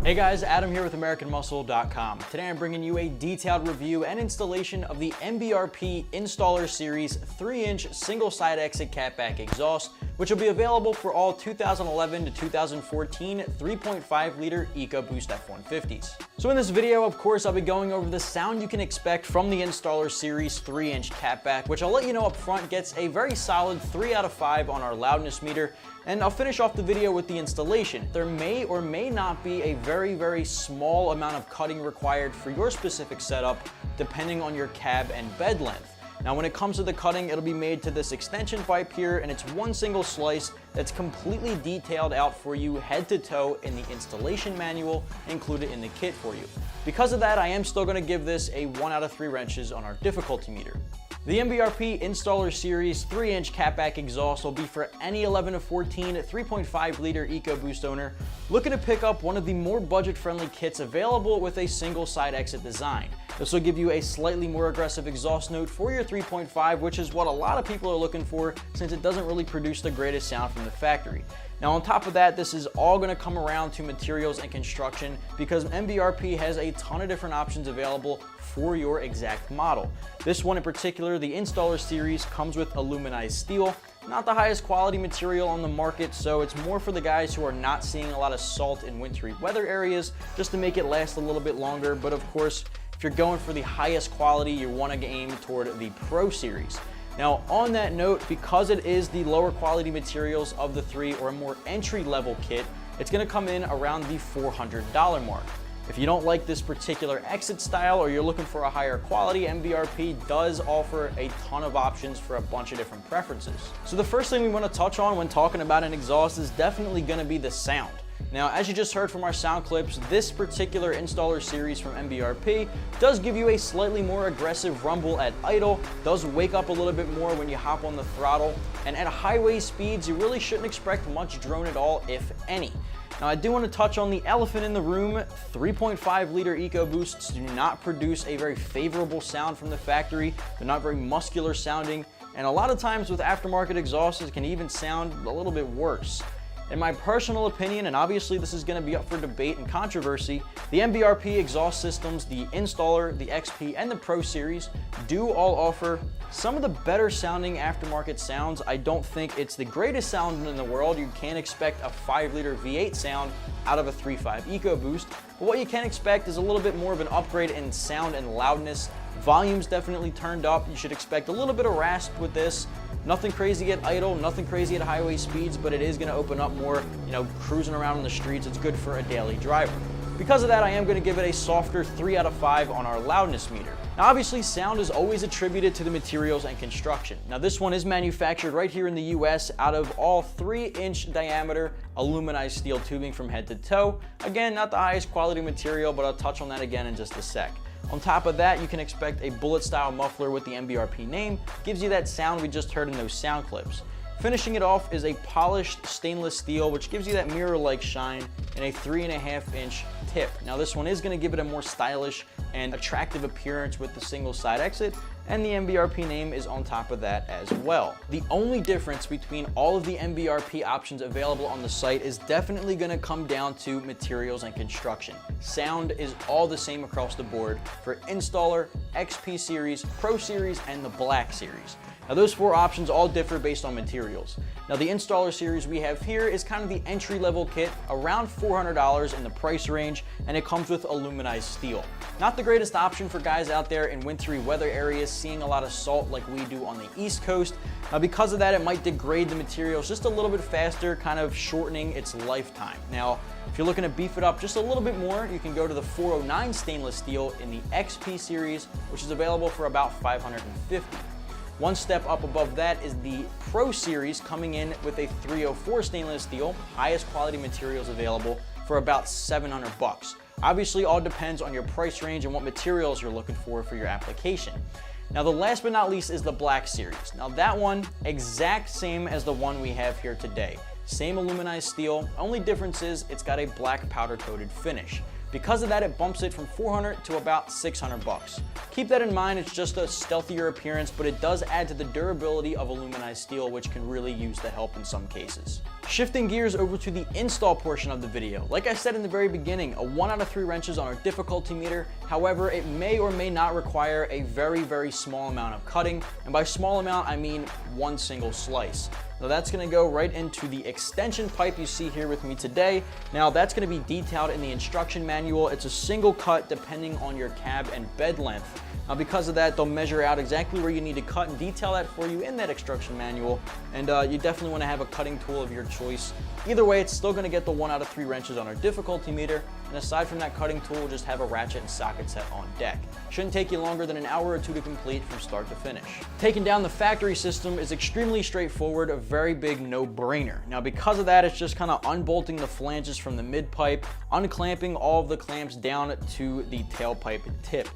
Hey guys, Adam here with AmericanMuscle.com. Today I'm bringing you a detailed review and installation of the MBRP Installer Series 3-inch single side exit catback exhaust, which will be available for all 2011 to 2014 3.5 liter EcoBoost F-150s. So in this video, of course, I'll be going over the sound you can expect from the Installer Series 3-inch catback, which I'll let you know up front gets a very solid 3 out of 5 on our loudness meter. And I'll finish off the video with the installation. There may or may not be a very small amount of cutting required for your specific setup, depending on your cab and bed length. Now when it comes to the cutting, it'll be made to this extension pipe here, and it's one single slice that's completely detailed out for you head to toe in the installation manual included in the kit for you. Because of that, I am still going to give this a 1 out of 3 wrenches on our difficulty meter. The MBRP Installer Series 3-inch catback exhaust will be for any 11 to 14 3.5 liter EcoBoost owner looking to pick up one of the more budget-friendly kits available with a single side exit design. This will give you a slightly more aggressive exhaust note for your 3.5, which is what a lot of people are looking for since it doesn't really produce the greatest sound from the factory. Now on top of that, this is all going to come around to materials and construction because MBRP has a ton of different options available for your exact model. This one in particular, the Installer Series, comes with aluminized steel. Not the highest quality material on the market, so it's more for the guys who are not seeing a lot of salt in wintry weather areas, just to make it last a little bit longer. But of course, if you're going for the highest quality, you want to aim toward the Pro Series. Now on that note, because it is the lower quality materials of the 3 or a more entry level kit, it's going to come in around the $400 mark. If you don't like this particular exit style or you're looking for a higher quality, MBRP does offer a ton of options for a bunch of different preferences. So the first thing we want to touch on when talking about an exhaust is definitely going to be the sound. Now, as you just heard from our sound clips, this particular Installer Series from MBRP does give you a slightly more aggressive rumble at idle, does wake up a little bit more when you hop on the throttle, and at highway speeds, you really shouldn't expect much drone at all, if any. Now, I do want to touch on the elephant in the room. 3.5 liter EcoBoosts do not produce a very favorable sound from the factory. They're not very muscular sounding, and a lot of times with aftermarket exhausts, it can even sound a little bit worse. In my personal opinion, and obviously this is going to be up for debate and controversy, the MBRP exhaust systems, the Installer, the XP, and the Pro Series do all offer some of the better sounding aftermarket sounds. I don't think it's the greatest sound in the world. You can't expect a 5 liter V8 sound out of a 3.5 EcoBoost, but what you can expect is a little bit more of an upgrade in sound and loudness. Volume's definitely turned up. You should expect a little bit of rasp with this. Nothing crazy at idle, nothing crazy at highway speeds, but it is going to open up more, cruising around on the streets. It's good for a daily driver. Because of that, I am going to give it a softer 3 out of 5 on our loudness meter. Now, obviously, sound is always attributed to the materials and construction. Now, this one is manufactured right here in the US out of all 3-inch diameter aluminized steel tubing from head to toe. Again, not the highest quality material, but I'll touch on that again in just a sec. On top of that, you can expect a bullet style muffler with the MBRP name. Gives you that sound we just heard in those sound clips. Finishing it off is a polished stainless steel, which gives you that mirror-like shine, and a 3.5-inch tip. Now this one is going to give it a more stylish and attractive appearance with the single side exit, and the MBRP name is on top of that as well. The only difference between all of the MBRP options available on the site is definitely going to come down to materials and construction. Sound is all the same across the board for Installer, XP Series, Pro Series, and the Black Series. Now those 4 options all differ based on materials. Now the Installer Series we have here is kind of the entry-level kit, around $400 in the price range, and it comes with aluminized steel. Not the greatest option for guys out there in wintry weather areas seeing a lot of salt like we do on the East Coast. Now because of that, it might degrade the materials just a little bit faster, kind of shortening its lifetime. Now, if you're looking to beef it up just a little bit more, you can go to the 409 stainless steel in the XP Series, which is available for about $550. One step up above that is the Pro Series, coming in with a 304 stainless steel, highest quality materials available, for about $700. Obviously, all depends on your price range and what materials you're looking for your application. Now the last but not least is the Black Series. Now that one, exact same as the one we have here today. same aluminized steel, only difference is it's got a black powder coated finish. Because of that, it bumps it from $400 to about $600. Keep that in mind, it's just a stealthier appearance, but it does add to the durability of aluminized steel, which can really use the help in some cases. Shifting gears over to the install portion of the video. Like I said in the very beginning, a 1 out of 3 wrenches on our difficulty meter. However, it may or may not require a very small amount of cutting. And by small amount, I mean one single slice. Now that's gonna go right into the extension pipe you see here with me today. Now that's gonna be detailed in the instruction manual. It's a single cut depending on your cab and bed length. Now because of that, they'll measure out exactly where you need to cut and detail that for you in that instruction manual. And you definitely wanna have a cutting tool of your choice. Either way, it's still gonna get the 1 out of 3 wrenches on our difficulty meter. And aside from that cutting tool, we'll just have a ratchet and socket set on deck. Shouldn't take you longer than an hour or 2 to complete from start to finish. Taking down the factory system is extremely straightforward, a very big no-brainer. Now because of that, it's just kind of unbolting the flanges from the mid-pipe, unclamping all of the clamps down to the tailpipe tip.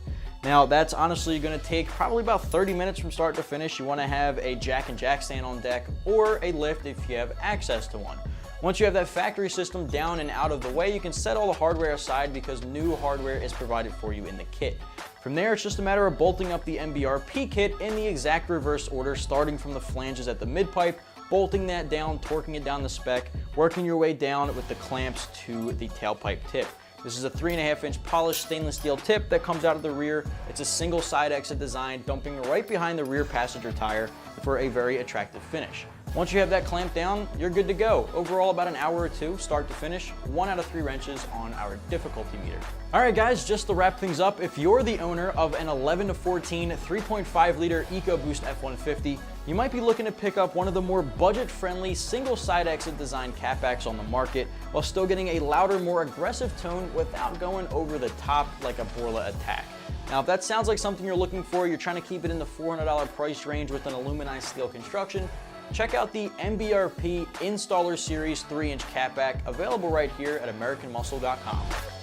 Now that's honestly going to take probably about 30 minutes from start to finish. You want to have a jack and jack stand on deck or a lift if you have access to one. Once you have that factory system down and out of the way, you can set all the hardware aside because new hardware is provided for you in the kit. From there, it's just a matter of bolting up the MBRP kit in the exact reverse order, starting from the flanges at the mid-pipe, bolting that down, torquing it down the spec, working your way down with the clamps to the tailpipe tip. This is a 3.5-inch polished stainless steel tip that comes out of the rear. It's a single side exit design, dumping right behind the rear passenger tire for a very attractive finish. Once you have that clamped down, you're good to go. Overall, about an hour or 2, start to finish, 1 out of 3 wrenches on our difficulty meter. All right, guys, just to wrap things up, if you're the owner of an 11 to 14 3.5 liter EcoBoost F-150, you might be looking to pick up one of the more budget-friendly single side exit design catbacks on the market while still getting a louder, more aggressive tone without going over the top like a Borla Attack. Now, if that sounds like something you're looking for, you're trying to keep it in the $400 price range with an aluminized steel construction, check out the MBRP Installer Series 3-inch catback, available right here at AmericanMuscle.com.